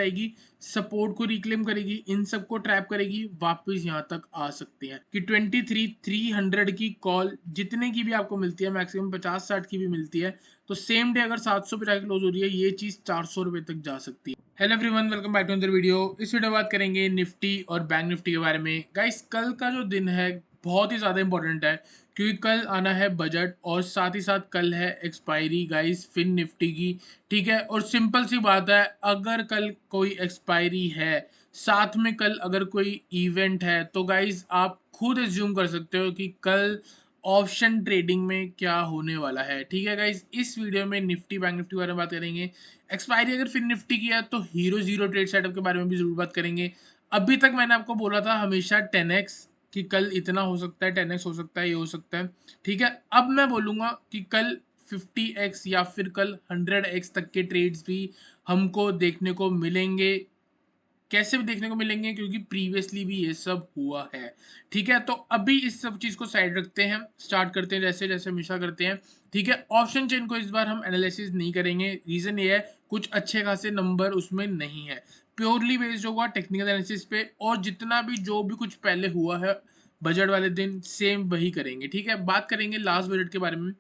आएगी, सपोर्ट को रिक्लेम करेगी, इन सबको ट्रैप करेगी, वापस यहाँ तक आ सकते हैं कि 23,300 की कॉल जितने की भी आपको मिलती है, मैक्सिमम 50-60 की भी मिलती है, तो सेम डे अगर 700 पे जाके क्लोज हो रही है, ये चीज 400 रुपए तक जा सकती है। Hello everyone, welcome back to another video. इस वीडियो में बात करेंगे निफ्टी और बैंक निफ्टी के बारे में। गाइस, कल का जो दिन है बहुत ही ज़्यादा इंपॉर्टेंट है, क्योंकि कल आना है बजट और साथ ही साथ कल है एक्सपायरी गाइस फिन निफ्टी की। ठीक है, और सिंपल सी बात है, अगर कल कोई एक्सपायरी है, साथ में कल अगर कोई इवेंट है, तो गाइस आप खुद एज्यूम कर सकते हो कि कल ऑप्शन ट्रेडिंग में क्या होने वाला है। ठीक है गाइस, इस वीडियो में निफ्टी बैंक निफ्टी के बारे में बात करेंगे। एक्सपायरी अगर फिर निफ्टी की है तो हीरो जीरो ट्रेड सेटअप के बारे में भी जरूर बात करेंगे। अभी तक मैंने आपको बोला था हमेशा 10x कि कल इतना हो सकता है, 10x हो सकता है, ये हो सकता है। ठीक है, अब मैं बोलूंगा कि कल 50x या फिर कल 100x तक के ट्रेड्स भी हमको देखने को मिलेंगे। कैसे भी देखने को मिलेंगे, क्योंकि प्रीवियसली भी ये सब हुआ है। ठीक है, तो अभी इस सब चीज को साइड रखते हैं, स्टार्ट करते हैं जैसे जैसे हमेशा करते हैं। ठीक है, ऑप्शन चेन को इस बार हम एनालिसिस नहीं करेंगे। रीजन ये है, कुछ अच्छे खासे नंबर उसमें नहीं है, प्योरली बेस्ड होगा टेक्निकल एनालिसिस पे, और जितना भी जो भी कुछ पहले हुआ है बजट वाले दिन सेम वही करेंगे। ठीक है, बात करेंगे लास्ट बजट के बारे में।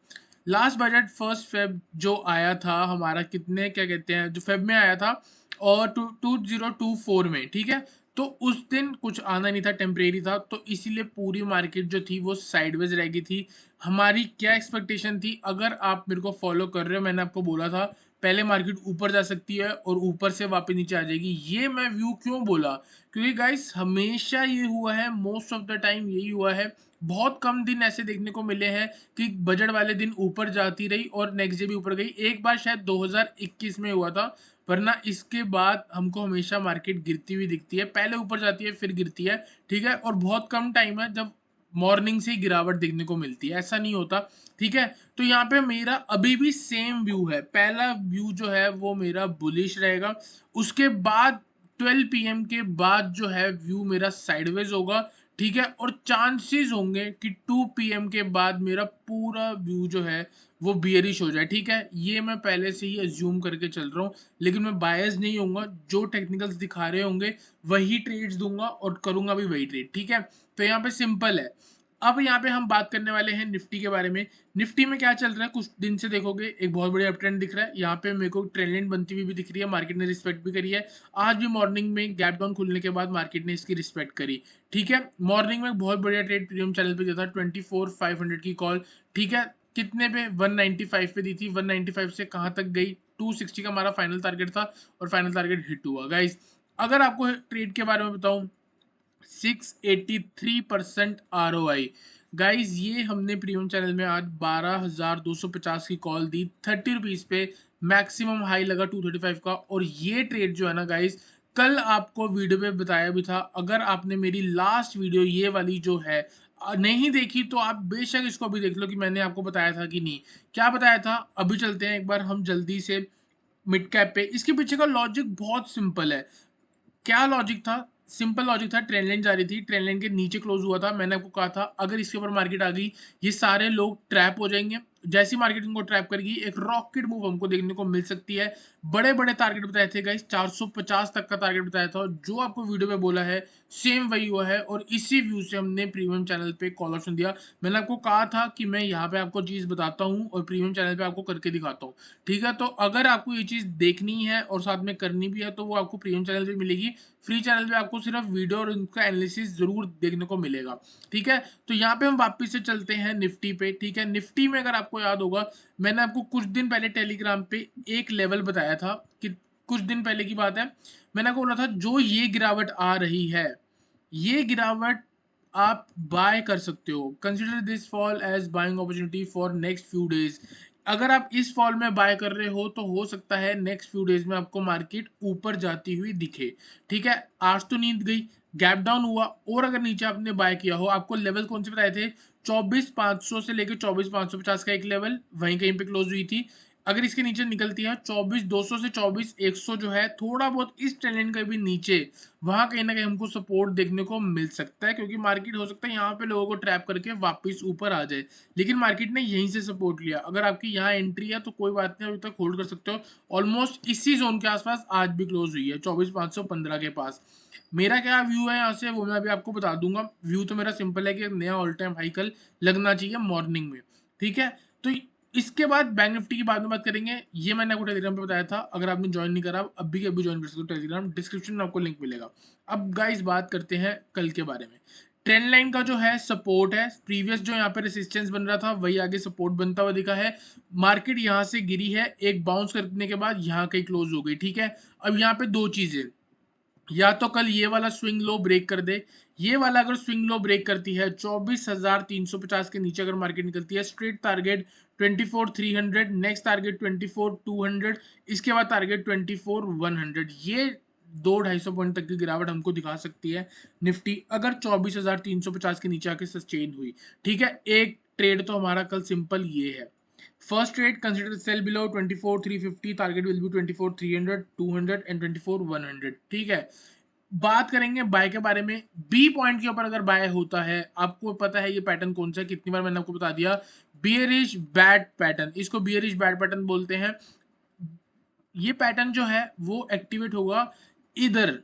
लास्ट बजट 1 फेब जो आया था हमारा, कितने क्या कहते हैं, जो फेब में आया था और 2024 में। ठीक है, तो उस दिन कुछ आना नहीं था, टेम्परेरी था, तो इसीलिए पूरी मार्केट जो थी वो साइडवेज रह गई थी। हमारी क्या एक्सपेक्टेशन थी, अगर आप मेरे को फॉलो कर रहे हो, मैंने आपको बोला था पहले मार्केट ऊपर जा सकती है और ऊपर से वापस नीचे आ जाएगी। ये मैं व्यू क्यों बोला, क्योंकि गाइस हमेशा ये हुआ है, मोस्ट ऑफ द टाइम यही हुआ है। बहुत कम दिन ऐसे देखने को मिले हैं कि बजट वाले दिन ऊपर जाती रही और नेक्स्ट डे भी ऊपर गई। एक बार शायद 2021 में हुआ था, वरना इसके बाद हमको हमेशा मार्केट गिरती हुई दिखती है, पहले ऊपर जाती है फिर गिरती है। ठीक है, और बहुत कम टाइम है जब मॉर्निंग से ही गिरावट देखने को मिलती है, ऐसा नहीं होता। ठीक है, तो यहाँ पे मेरा अभी भी सेम व्यू है। पहला व्यू जो है वो मेरा बुलिश रहेगा, उसके बाद 12 PM के बाद जो है व्यू मेरा साइडवेज होगा। ठीक है, और चांसेस होंगे कि 2 PM के बाद मेरा पूरा व्यू जो है वो बियरिश हो जाए। ठीक है, ये मैं पहले से ही अज्यूम करके चल रहा हूँ, लेकिन मैं बायस नहीं होऊंगा। जो टेक्निकल्स दिखा रहे होंगे वही ट्रेड्स दूंगा और करूंगा भी वही ट्रेड। ठीक है, तो यहाँ पे सिंपल है। अब यहाँ पे हम बात करने वाले हैं निफ्टी के बारे में। निफ्टी में क्या चल रहा है, कुछ दिन से देखोगे एक बहुत बढ़िया अपट्रेंड दिख रहा है। यहाँ पे मेरे को ट्रेंड लाइन बनती हुई भी दिख रही है, मार्केट ने रिस्पेक्ट भी करी है। आज भी मॉर्निंग में गैप डाउन खुलने के बाद मार्केट ने इसकी रिस्पेक्ट करी। ठीक है, मॉर्निंग में बहुत बढ़िया ट्रेड प्रीमियम चैनल पे दिया था, 24,500 की कॉल। ठीक है, कितने पे, 195 पे दी थी। 195 से कहाँ तक गई, 260 का हमारा फाइनल टारगेट था और फाइनल टारगेट हिट हुआ। गाइस, अगर आपको ट्रेड के बारे में बताऊं, 683% ROI। गाइज, ये हमने प्रीमियम चैनल में आज 12,250 की कॉल दी, 30 रुपीज पे। मैक्सिमम हाई लगा 235 का, और ये ट्रेड जो है ना गाइज, कल आपको वीडियो पे बताया भी था। अगर आपने मेरी लास्ट वीडियो ये वाली जो है नहीं देखी, तो आप बेशक इसको अभी देख लो कि मैंने आपको बताया था कि नहीं। क्या बताया था, अभी चलते हैं एक बार हम जल्दी से मिड कैप पे। इसके पीछे का लॉजिक बहुत सिंपल है। क्या लॉजिक था, सिंपल लॉजिक था। ट्रेंड लाइन जा रही थी, ट्रेंड लाइन के नीचे क्लोज हुआ था। मैंने आपको कहा था अगर इसके ऊपर मार्केट आ गई, ये सारे लोग ट्रैप हो जाएंगे। जैसी मार्केट इनको ट्रैप करेगी, एक रॉकेट मूव हमको देखने को मिल सकती है। बड़े बड़े टारगेट बताए थे गाइस, 450 तक का टारगेट बताया था, और जो आपको वीडियो में बोला है सेम वही हुआ है। और इसी व्यू से हमने प्रीमियम चैनल पे कॉल ऑप्शन दिया। मैंने आपको कहा था कि मैं यहाँ पे आपको चीज बताता हूँ और प्रीमियम चैनल पे आपको करके दिखाता हूँ। ठीक है, तो अगर आपको ये चीज देखनी है और साथ में करनी भी है, तो वो आपको प्रीमियम चैनल पे मिलेगी। फ्री चैनल पे आपको सिर्फ वीडियो और उनका एनालिसिस जरूर देखने को मिलेगा। ठीक है, तो यहाँ पे हम वापस से चलते हैं निफ्टी पे। ठीक है, निफ्टी में अगर आपको याद होगा, मैंने आपको कुछ दिन पहले टेलीग्राम पे एक लेवल बताया था कि कुछ दिन पहले की बात है, मैंने आपको बोला था जो ये गिरावट आ रही है, ये गिरावट आप बाय कर सकते हो। Consider this fall as buying opportunity for next few days. अगर आप इस फॉल में बाय कर रहे हो, तो हो सकता है नेक्स्ट फ्यू डेज में आपको मार्केट ऊपर जाती हुई दिखे। ठीक है, आज तो नींद गई, गैप डाउन हुआ, और अगर नीचे आपने बाय किया हो, आपको लेवल कौन से बताए थे, 24,500 से लेकर 24,550 का एक लेवल, वहीं कहीं पे क्लोज हुई थी। अगर इसके नीचे निकलती है 24,200 से 24,100 जो है थोड़ा बहुत इस ट्रेंड के भी नीचे, वहां कहीं ना कहीं हमको सपोर्ट देखने को मिल सकता है, क्योंकि मार्केट हो सकता है यहाँ पे लोगों को ट्रैप करके वापस ऊपर आ जाए। लेकिन मार्केट ने यहीं से सपोर्ट लिया, अगर आपकी यहाँ एंट्री है तो कोई बात नहीं, अभी तक होल्ड कर सकते हो। ऑलमोस्ट इसी जोन के आसपास आज भी क्लोज हुई है 24,515 के पास। मेरा क्या व्यू है यहाँ से वो मैं अभी आपको बता दूंगा। व्यू तो मेरा सिंपल है कि एक नया ऑल टाइम हाई कल लगना चाहिए मॉर्निंग में, ठीक है। तो इसके बाद बैंक निफ्टी की बाद में बात करेंगे। ये मैंने आपको टेलीग्राम पे बताया था, अगर आपने ज्वाइन नहीं करा अभी के अभी ज्वाइन कर सकते हो टेलीग्राम, डिस्क्रिप्शन में आपको लिंक मिलेगा। अब गाइस बात करते हैं कल के बारे में। ट्रेंड लाइन का जो है सपोर्ट है, प्रीवियस जो यहाँ पे रेसिस्टेंस बन रहा था वही आगे सपोर्ट बनता हुआ दिखा है। मार्केट यहाँ से गिरी है, एक बाउंस करने के बाद यहाँ कहीं क्लोज हो गई, ठीक है। अब यहाँ पे दो चीजें, या तो कल ये वाला स्विंग लो ब्रेक कर दे, ये वाला अगर स्विंग लो ब्रेक करती है 24,350 के नीचे अगर मार्केट निकलती है, स्ट्रेट टारगेट 24,300, नेक्स्ट टारगेट 24,200, इसके बाद टारगेट 24,100। ये 200-250 पॉइंट तक की गिरावट हमको दिखा सकती है निफ्टी, अगर 24,350 के नीचे आके सस्टेन हुई, ठीक है। एक ट्रेड तो हमारा कल सिंपल ये है। First trade consider sell below 24,350, target will be 24,300, 200 and 24,100, ठीक है। बात करेंगे बाय के बारे में। बी पॉइंट के ऊपर अगर बाय होता है, आपको पता है ये पैटर्न कौन सा है, कितनी बार मैंने आपको बता दिया, बियरिश बैड पैटर्न, इसको बियरिश बैड पैटर्न बोलते हैं। ये पैटर्न जो है वो एक्टिवेट होगा इधर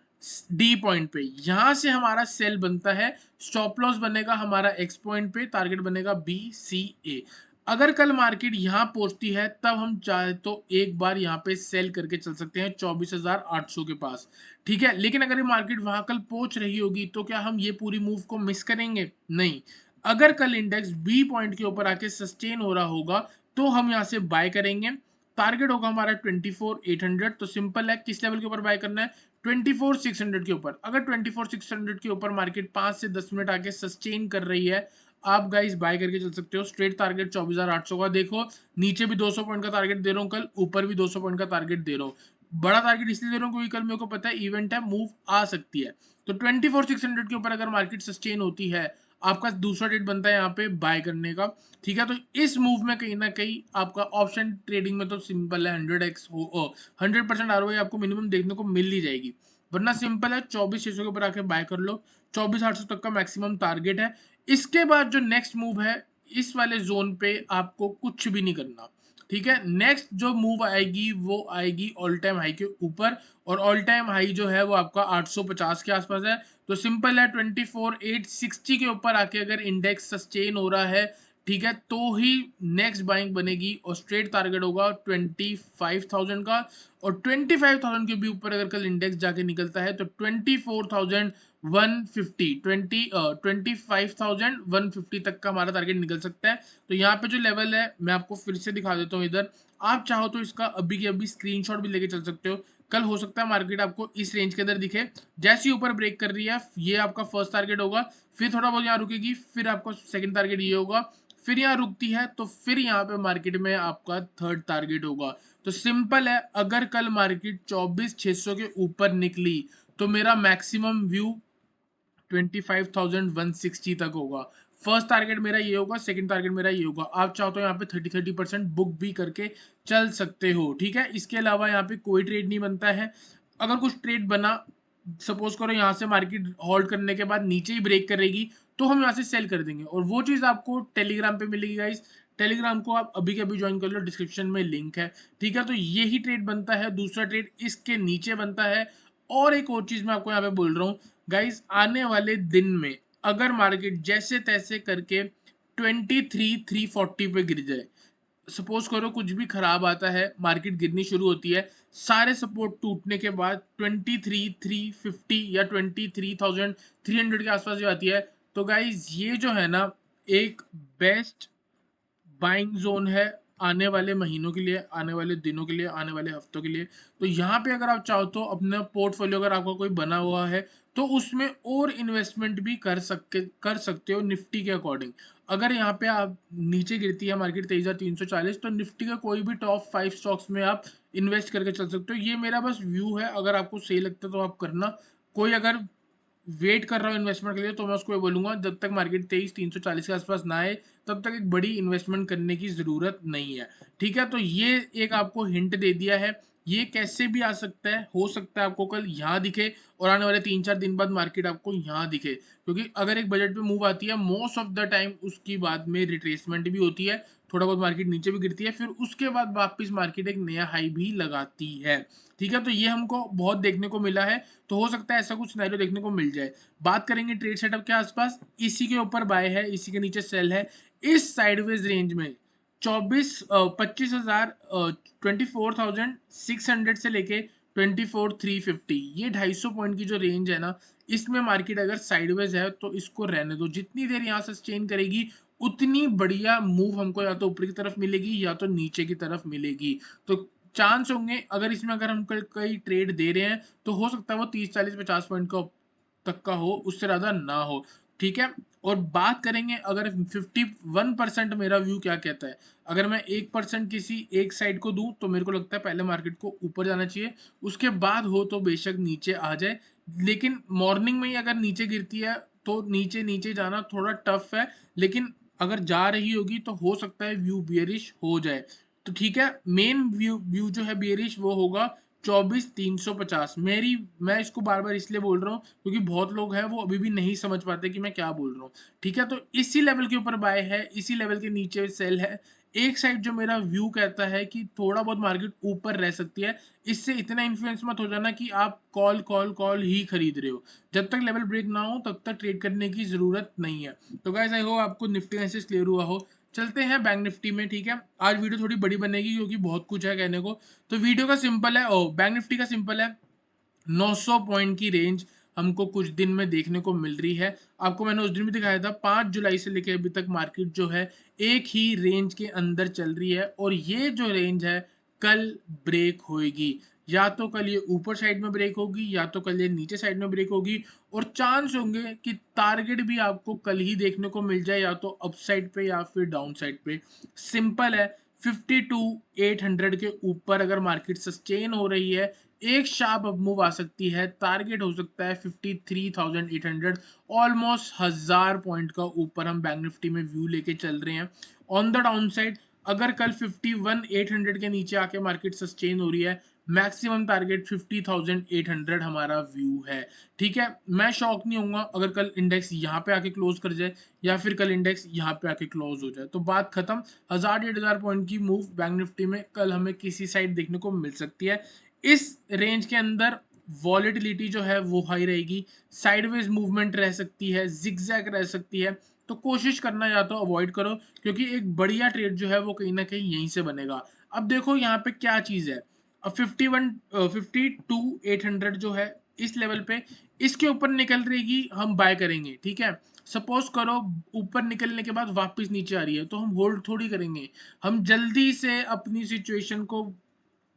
डी पॉइंट पे, यहां से हमारा सेल बनता है, स्टॉप लॉस बनेगा हमारा एक्स पॉइंट पे, टारगेट बनेगा बी सी ए। अगर कल मार्केट यहां पहुंचती है तब हम चाहे तो एक बार यहां पे सेल करके चल सकते हैं 24,800 के पास, ठीक है। लेकिन अगर ये मार्केट वहां कल पहुंच रही होगी तो क्या हम ये पूरी मूव को मिस करेंगे? नहीं। अगर कल इंडेक्स बी पॉइंट के ऊपर आके सस्टेन हो रहा होगा तो हम यहां से बाय करेंगे। टारगेट होगा हमारा 24,800। तो सिंपल है, किस लेवल के ऊपर बाय करना है? 24,600 के ऊपर। अगर 24,600 के ऊपर मार्केट 5 से 10 मिनट आके सस्टेन कर रही है, आप गाइस बाय करके चल सकते हो। स्ट्रेट टारगेट 24,800 का देखो, नीचे भी 200 पॉइंट का टारगेट दे रहा हूँ कल, ऊपर भी 200 पॉइंट का टारगेट दे रहा हूँ। बड़ा टारगेट इसलिए दे रहा हूँ क्योंकि कल मेरे को पता है इवेंट है, मूव आ सकती है। तो 24,600 के ऊपर अगर मार्केट सस्टेन होती है, आपका दूसरा ट्रेड बनता है यहाँ पे बाय करने का, ठीक है। तो इस मूव में कहीं ना कहीं आपका ऑप्शन ट्रेडिंग में तो सिंपल है, 100x हो 100% आरओआई आपको मिनिमम देखने को मिल ही जाएगी। वरना सिंपल है, 24,600 के ऊपर आके बाय कर लो, 24,800 तक का मैक्सिमम टारगेट है। इसके बाद जो नेक्स्ट मूव है, इस वाले जोन पे आपको कुछ भी नहीं करना, ठीक है। नेक्स्ट जो मूव आएगी वो आएगी ऑल टाइम हाई के ऊपर, और ऑल टाइम हाई जो है वो आपका 850 के आसपास है। तो सिंपल है, 24,860 के ऊपर आके अगर इंडेक्स सस्टेन हो रहा है, ठीक है, तो ही नेक्स्ट बाइंग बनेगी, और स्ट्रेट टारगेट होगा 25,000 का। और 25,000 के भी ऊपर अगर कल इंडेक्स जाके निकलता है तो 24,150 25,150 तक का हमारा टारगेट निकल सकता है। तो यहाँ पे जो लेवल है मैं आपको फिर से दिखा देता हूँ इधर, आप चाहो तो इसका अभी के अभी स्क्रीनशॉट भी लेके चल सकते हो। कल हो सकता है मार्केट आपको इस रेंज के अंदर दिखे, जैसे ही ऊपर ब्रेक कर रही है ये आपका फर्स्ट टारगेट होगा, फिर थोड़ा बहुत यहाँ रुकेगी, फिर आपका सेकंड टारगेट ये होगा, फिर यहाँ रुकती है तो फिर यहाँ पे मार्केट में आपका थर्ड टारगेट होगा। तो सिंपल है, अगर कल मार्केट 24,600 के ऊपर निकली तो मेरा मैक्सिमम व्यू 25,160 तक होगा। फर्स्ट टारगेट मेरा ये होगा, सेकंड टारगेट मेरा ये होगा। आप चाहो तो यहाँ पे 30% बुक भी करके चल सकते हो, ठीक है। इसके अलावा यहाँ पे कोई ट्रेड नहीं बनता है। अगर कुछ ट्रेड बना, सपोज करो यहाँ से मार्केट होल्ड करने के बाद नीचे ही ब्रेक करेगी, तो हम यहाँ से सेल कर देंगे, और वो चीज आपको टेलीग्राम पे मिलेगी गाइस। टेलीग्राम को आप अभी के अभी ज्वाइन कर लो, डिस्क्रिप्शन में लिंक है, ठीक है। तो यही ट्रेड बनता है, दूसरा ट्रेड इसके नीचे बनता है। और एक और चीज मैं आपको यहाँ पे बोल रहा हूँ गाइस, आने वाले दिन में अगर मार्केट जैसे तैसे करके 23,340 पे गिर जाए, सपोज करो कुछ भी खराब आता है, मार्केट गिरनी शुरू होती है, सारे सपोर्ट टूटने के बाद 23,350 या 23,300 के आसपास जो आती है, तो गाइज ये जो है ना एक बेस्ट बाइंग जोन है आने वाले महीनों के लिए, आने वाले दिनों के लिए, आने वाले हफ्तों के लिए। तो यहाँ पे अगर आप चाहो तो अपना पोर्टफोलियो अगर आपका कोई बना हुआ है तो उसमें और इन्वेस्टमेंट भी कर सकते हो निफ्टी के अकॉर्डिंग। अगर यहाँ पे आप नीचे गिरती है मार्केट 23,340, तो निफ्टी का कोई भी टॉप 5 स्टॉक्स में आप इन्वेस्ट करके चल सकते हो। ये मेरा बस व्यू है, अगर आपको सही लगता है तो आप करना। कोई अगर वेट कर रहा हूँ इन्वेस्टमेंट के लिए, तो मैं उसको ये बोलूँगा जब तक मार्केट 23,340 के आसपास ना आए तब तक एक बड़ी इन्वेस्टमेंट करने की ज़रूरत नहीं है। ठीक है, तो ये एक आपको हिंट दे दिया है। ये कैसे भी आ सकता है, हो सकता है आपको कल यहाँ दिखे और आने वाले 3-4 दिन बाद मार्केट आपको यहाँ दिखे, क्योंकि अगर एक बजट पे मूव आती है मोस्ट ऑफ द टाइम उसकी बाद में रिट्रेसमेंट भी होती है, थोड़ा बहुत मार्केट नीचे भी गिरती है, फिर उसके बाद वापस मार्केट एक नया हाई भी लगाती है। ठीक है, तो ये हमको बहुत देखने को मिला है, तो हो सकता है ऐसा कुछ सिनेरियो देखने को मिल जाए। बात करेंगे ट्रेड सेटअप के आसपास, इसी के ऊपर बाय है, इसी के नीचे सेल है। इस साइडवेज रेंज में 25,000 24,600 से लेके 24,350, ये 250 पॉइंट की जो रेंज है ना, इसमें मार्केट अगर साइडवेज है तो इसको रहने दो। जितनी देर यहाँ सस्टेन करेगी उतनी बढ़िया मूव हमको या तो ऊपर की तरफ मिलेगी या तो नीचे की तरफ मिलेगी। तो चांस होंगे अगर इसमें अगर हम कल कई ट्रेड दे रहे हैं तो हो सकता है वो 30 40 50 पॉइंट का तक का हो, उससे ज़्यादा ना हो। ठीक है, और बात करेंगे अगर 51% मेरा व्यू क्या कहता है, अगर मैं 1% किसी एक साइड को दूं तो मेरे को लगता है पहले मार्केट को ऊपर जाना चाहिए, उसके बाद हो तो बेशक नीचे आ जाए। लेकिन मॉर्निंग में ही अगर नीचे गिरती है तो नीचे नीचे जाना थोड़ा टफ है, लेकिन अगर जा रही होगी तो हो सकता है व्यू बियरिश हो जाए। तो ठीक है, मेन व्यू व्यू जो है बियरिश वो होगा 24,350। मैं इसको बार बार इसलिए बोल रहा हूँ क्योंकि बहुत लोग हैं वो अभी भी नहीं समझ पाते कि मैं क्या बोल रहा हूँ। ठीक है, तो इसी लेवल के ऊपर बाय है, इसी लेवल के नीचे सेल है। एक साइड जो मेरा व्यू कहता है कि थोड़ा बहुत मार्केट ऊपर रह सकती है, इससे इतना इन्फ्लुएंस मत हो जाना कि आप कॉल कॉल कॉल ही खरीद रहे हो। जब तक लेवल ब्रेक ना हो तब तक ट्रेड करने की जरूरत नहीं है। तो गाइस आई होप आपको निफ्टी एनालिसिस क्लियर हुआ हो। चलते हैं बैंक निफ्टी में। ठीक है, आज वीडियो थोड़ी बड़ी बनेगी क्योंकि बहुत कुछ है कहने को। तो वीडियो का सिंपल है, ओ बैंक निफ्टी का सिंपल है, 900 पॉइंट की रेंज हमको कुछ दिन में देखने को मिल रही है। आपको मैंने उस दिन भी दिखाया था, 5 जुलाई से लेकर अभी तक मार्केट जो है एक ही रेंज के अंदर चल रही है, और ये जो रेंज है कल ब्रेक होएगी। या तो कल ये ऊपर साइड में ब्रेक होगी या तो कल ये नीचे साइड में ब्रेक होगी, और चांस होंगे कि टारगेट भी आपको कल ही देखने को मिल जाए, या तो अप साइड पे या फिर डाउन साइड पे। सिंपल है, 52,800 के ऊपर अगर मार्केट सस्टेन हो रही है, एक शार्प अप मूव आ सकती है, टारगेट हो सकता है 53,800। ऑलमोस्ट 1000 पॉइंट का ऊपर हम बैंक निफ्टी में व्यू लेके चल रहे हैं। ऑन द डाउन साइड अगर कल 51,800 के नीचे आके मार्केट सस्टेन हो रही है, मैक्सिमम टारगेट 50,800 हमारा व्यू है। ठीक है, मैं शॉक नहीं होऊंगा अगर कल इंडेक्स यहाँ पे आके क्लोज कर जाए या फिर कल इंडेक्स यहाँ पे आके क्लोज हो जाए, तो बात खत्म। 1000-1500 पॉइंट की मूव बैंक निफ्टी में कल हमें किसी साइड देखने को मिल सकती है। इस रेंज के अंदर वॉलेटिलिटी जो है वो हाई रहेगी, साइडवेज मूवमेंट रह सकती है, जिगजैग रह सकती है। तो कोशिश करना या तो अवॉइड करो, क्योंकि एक बढ़िया ट्रेड जो है वो कहीं ना कहीं यहीं से बनेगा। अब देखो यहाँ पे क्या चीज है, अब 52,800 जो है इस लेवल पे, इसके ऊपर निकल रहेगी हम बाय करेंगे। ठीक है, सपोज करो ऊपर निकलने के बाद वापस नीचे आ रही है तो हम होल्ड थोड़ी करेंगे, हम जल्दी से अपनी सिचुएशन को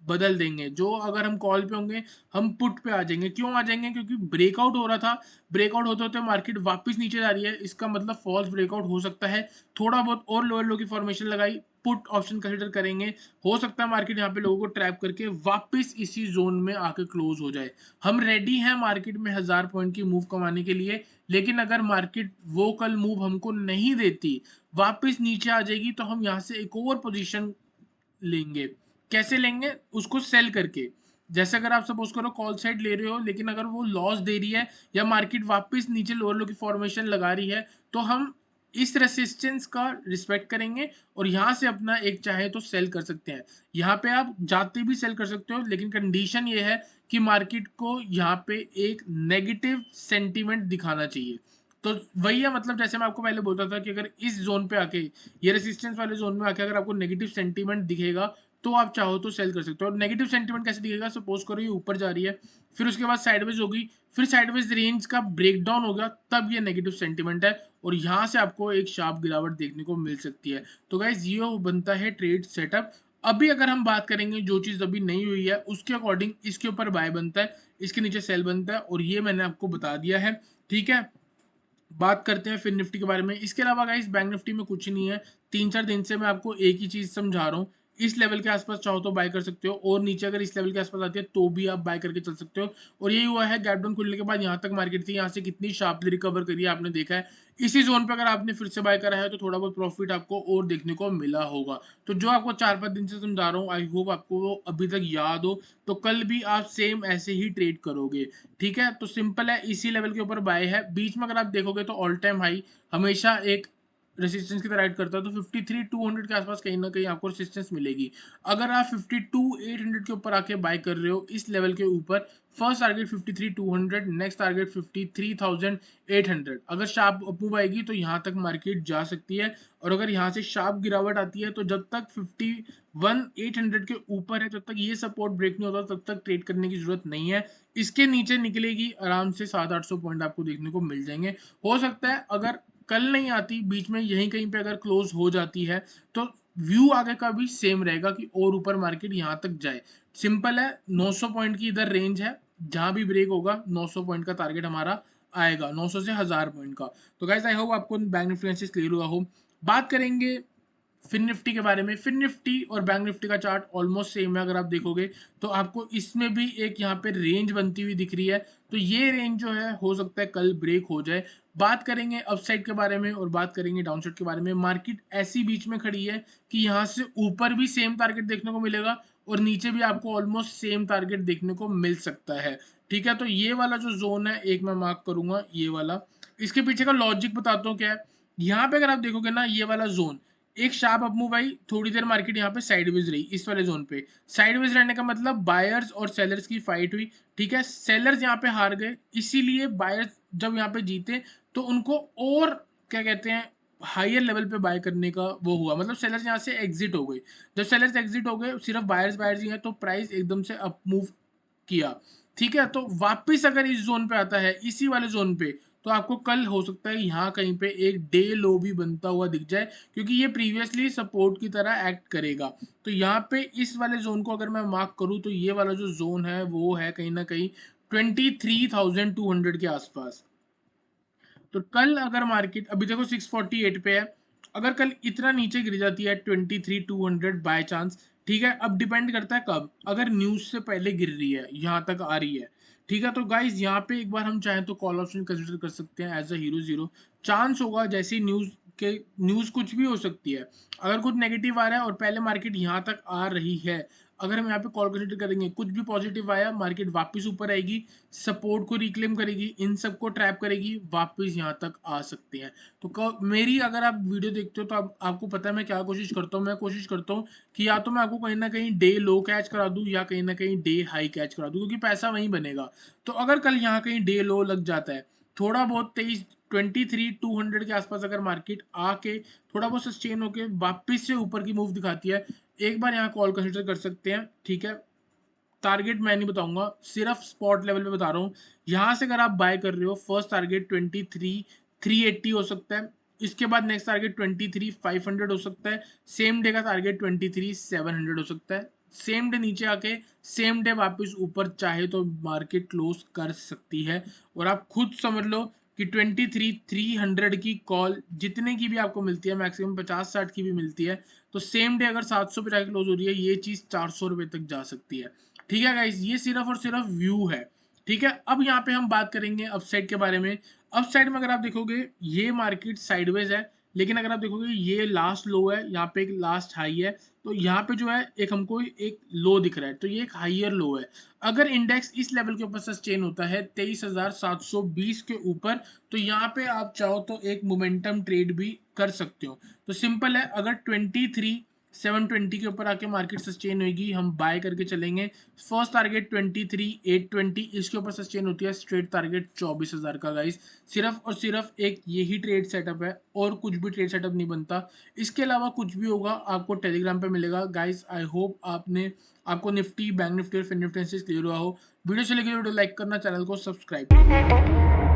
बदल देंगे। जो अगर हम कॉल पे होंगे हम पुट पे आ जाएंगे। क्यों आ जाएंगे? क्योंकि ब्रेकआउट हो रहा था, ब्रेकआउट होते होते मार्केट वापस नीचे जा रही है, इसका मतलब फॉल्स ब्रेकआउट हो सकता है। थोड़ा बहुत और लोअर लो की फॉर्मेशन लगाई, पुट ऑप्शन कंसिडर करेंगे, हो सकता है मार्केट यहाँ पे लोगों को ट्रैप करके वापस इसी जोन में आके क्लोज हो जाए। हम रेडी हैं मार्केट में 1000 पॉइंट की मूव कमाने के लिए, लेकिन अगर मार्केट वो कल मूव हमको नहीं देती, वापस नीचे आ जाएगी, तो हम यहाँ से एक और पोजीशन लेंगे। कैसे लेंगे? उसको सेल करके। जैसे अगर आप सपोज करो कॉल साइड ले रहे हो, लेकिन अगर वो लॉस दे रही है या मार्केट वापस नीचे लोअर लो की फॉर्मेशन लगा रही है, तो हम इस रेसिस्टेंस का रिस्पेक्ट करेंगे और यहाँ से अपना एक चाहे तो सेल कर सकते हैं। यहाँ पे आप जाते भी सेल कर सकते हो, लेकिन कंडीशन ये है कि मार्केट को यहाँ पे एक नेगेटिव सेंटीमेंट दिखाना चाहिए। तो वही है, मतलब जैसे मैं आपको पहले बोलता था कि अगर इस जोन पे आके, ये रेसिस्टेंस वाले जोन में आके अगर आपको नेगेटिव सेंटीमेंट दिखेगा तो आप चाहो तो सेल कर सकते हो। और नेगेटिव सेंटीमेंट कैसे दिखेगा? सपोज करो ये ऊपर जा रही है, फिर उसके बाद साइडवेज होगी, फिर साइडवेज रेंज का ब्रेकडाउन होगा, तब ये नेगेटिव सेंटीमेंट है, और यहाँ से आपको एक शार्प गिरावट देखने को मिल सकती है। तो गाइज ये बनता है ट्रेड सेटअप। अभी अगर हम बात करेंगे जो चीज अभी नहीं हुई है उसके अकॉर्डिंग, इसके ऊपर बाय बनता है, इसके नीचे सेल बनता है, और ये मैंने आपको बता दिया है। ठीक है, बात करते हैं फिर निफ्टी के बारे में। इसके अलावा गाइस बैंक निफ्टी में कुछ नहीं है, 3-4 दिन से मैं आपको एक ही चीज समझा रहा हूँ। इस लेवल के आसपास चाहो तो बाय कर सकते हो, और नीचे अगर इस लेवल के आसपास आती है तो भी आप बाय करके चल सकते हो। और यही हुआ है, गैप डाउन खुलने के बाद यहाँ तक मार्केट थी, यहाँ से कितनी शार्पली रिकवर करी है आपने देखा है। इसी जोन पे अगर आपने फिर से बाय करा है तो थोड़ा बहुत प्रॉफिट आपको और देखने को मिला होगा। तो जो आपको 4-5 दिन से समझा रहा हूँ, आई होप आपको वो अभी तक याद हो, तो कल भी आप सेम ऐसे ही ट्रेड करोगे। ठीक है, तो सिंपल है, इसी लेवल के ऊपर बाय है। बीच में अगर आप देखोगे तो ऑल टाइम हाई हमेशा एक रेसिस्टेंस की तरह ऐड करता है, तो 53,200 के आसपास कहीं ना कहीं आपको रेसिस्टेंस मिलेगी। अगर आप 52,800 के ऊपर आके बाय कर रहे हो इस लेवल के ऊपर, फर्स्ट टारगेट 53,200, नेक्स्ट टारगेट 53,800। अगर शार्प अप आएगी तो यहाँ तक मार्केट जा सकती है, और अगर यहाँ से शार्प गिरावट आती है तो जब तक 51,800 के ऊपर है, जब तक ये सपोर्ट ब्रेक नहीं होता तब तक ट्रेड करने की जरूरत नहीं है। इसके नीचे निकलेगी आराम से 700-800 पॉइंट आपको देखने को मिल जाएंगे। हो सकता है अगर कल नहीं आती, बीच में यहीं कहीं पे अगर क्लोज हो जाती है, तो व्यू आगे का भी सेम रहेगा कि और ऊपर मार्केट यहाँ तक जाए। सिंपल है, 900 पॉइंट की इधर रेंज है, जहां भी ब्रेक होगा 900 पॉइंट का टारगेट हमारा आएगा, 900 से 1000 पॉइंट का। तो गाइस आई होप आपको बैंक निफ्टी क्लियर हुआ हो। बात करेंगे फिन निफ्टी के बारे में। फिन निफ्टी और बैंक निफ्टी का चार्ट ऑलमोस्ट सेम है, अगर आप देखोगे तो आपको इसमें भी एक यहाँ पे रेंज बनती हुई दिख रही है। तो ये रेंज जो है हो सकता है कल ब्रेक हो जाए। बात करेंगे अपसाइड के बारे में और बात करेंगे डाउनसाइड के बारे में। मार्केट ऐसी बीच में खड़ी है कि यहाँ से ऊपर भी सेम टारगेट देखने को मिलेगा और नीचे भी आपको ऑलमोस्ट सेम टारगेट देखने को मिल सकता है। ठीक है, तो ये वाला जो जोन है एक मैं मार्क करूंगा, ये वाला। इसके पीछे का लॉजिक बताता हूँ क्या है। यहाँ पे अगर आप देखोगे ना, ये वाला जोन एक शार्प अप मूव आई, थोड़ी देर मार्केट यहाँ पे साइडवेज रही, इस वाले जोन पे साइडवेज रहने का मतलब बायर्स और सेलर्स की फाइट हुई। ठीक है, सेलर्स यहाँ पे हार गए, इसीलिए बायर्स जब यहाँ पे जीते तो उनको और क्या कहते हैं हायर लेवल पे बाय करने का वो हुआ, मतलब सेलर्स यहाँ से एग्जिट हो गए। जब सेलर्स एग्जिट हो गए, सिर्फ बायर्स बायर्स ही हैं, तो प्राइस एकदम से अप मूव किया। ठीक है, तो वापस अगर इस जोन पे आता है, इसी वाले जोन पे, तो आपको कल हो सकता है यहाँ कहीं पे एक डे लो भी बनता हुआ दिख जाए, क्योंकि ये प्रीवियसली सपोर्ट की तरह एक्ट करेगा। तो यहाँ पे इस वाले जोन को अगर मैं मार्क करूँ तो ये वाला जो जोन है वो है कहीं ना कहीं 23,200 के आसपास। तो कल अगर मार्केट अभी देखो 648 पे है, अगर कल इतना नीचे गिर जाती है 23,200 बाय चांस, ठीक है, अब डिपेंड करता है कब, अगर न्यूज से पहले गिर रही है, यहाँ तक आ रही है। ठीक है, तो गाइज यहाँ पे एक बार हम चाहें तो कॉल ऑप्शन कंसिडर कर सकते हैं as a hero zero. Chance होगा जैसी न्यूज कुछ भी हो सकती है, अगर कुछ नेगेटिव आ रहा है और पहले मार्केट यहाँ तक आ रही है, अगर हम यहाँ पे कॉल कंसिडर करेंगे, कुछ भी पॉजिटिव आया, मार्केट वापस ऊपर आएगी, सपोर्ट को रिक्लेम करेगी, इन सबको ट्रैप करेगी, वापस यहाँ तक आ सकते हैं। तो मेरी अगर आप वीडियो देखते हो तो आपको पता है मैं क्या कोशिश करता हूँ। मैं कोशिश करता हूँ कि या तो मैं आपको कहीं ना कहीं डे लो कैच करा दूं या कहीं ना कहीं डे हाई कैच करा दूं, क्योंकि पैसा वहीं बनेगा। तो अगर कल यहाँ कहीं डे लो लग जाता है, थोड़ा बहुत 23,200 के आसपास अगर मार्केट आके थोड़ा बहुत सस्टेन होके वापस से ऊपर की मूव दिखाती है, एक बार यहाँ कॉल कंसिडर कर सकते हैं। ठीक है, टारगेट मैं नहीं बताऊंगा, सिर्फ स्पॉट लेवल पे बता रहा हूँ। यहां से अगर आप बाय कर रहे हो, फर्स्ट टारगेट 23,380 हो सकता है, इसके बाद नेक्स्ट टारगेट 23,500 हो सकता है, सेम डे का टारगेट 23,700 हो सकता है। सेम डे नीचे आके सेम डे वापस ऊपर चाहे तो मार्केट क्लोज कर सकती है। और आप खुद समझ लो कि 23,300 की कॉल जितने की भी आपको मिलती है, मैक्सिमम 50-60 की भी मिलती है, तो सेम डे अगर 700 पे जाके क्लोज हो रही है, ये चीज 400 रुपए तक जा सकती है। ठीक है गाइस, ये सिर्फ और सिर्फ व्यू है। ठीक है, अब यहाँ पे हम बात करेंगे अपसाइड के बारे में। अपसाइड में अगर आप देखोगे ये मार्केट साइडवेज है, लेकिन अगर आप देखोगे ये लास्ट लो है, यहाँ पे एक लास्ट हाई है, तो यहाँ पे जो है एक हमको एक लो दिख रहा है, तो ये एक हाइयर लो है। अगर इंडेक्स इस लेवल के ऊपर सस्टेन होता है 23,720 के ऊपर, तो यहाँ पे आप चाहो तो एक मोमेंटम ट्रेड भी कर सकते हो। तो सिंपल है, अगर 23,720 के ऊपर आके मार्केट सस्टेन होगी, हम बाय करके चलेंगे। फर्स्ट टारगेट 23,820, इसके ऊपर सस्टेन होती है स्ट्रेट टारगेट 24,000 का। गाइस सिर्फ और सिर्फ एक यही ट्रेड सेटअप है, और कुछ भी ट्रेड सेटअप नहीं बनता। इसके अलावा कुछ भी होगा आपको टेलीग्राम पे मिलेगा। गाइस आई होप आपको निफ्टी, बैंक निफ्टी और फिन निफ्टी से क्लियर हुआ हो। वीडियो चलेगी, वीडियो लाइक करना, चैनल को सब्सक्राइब करना।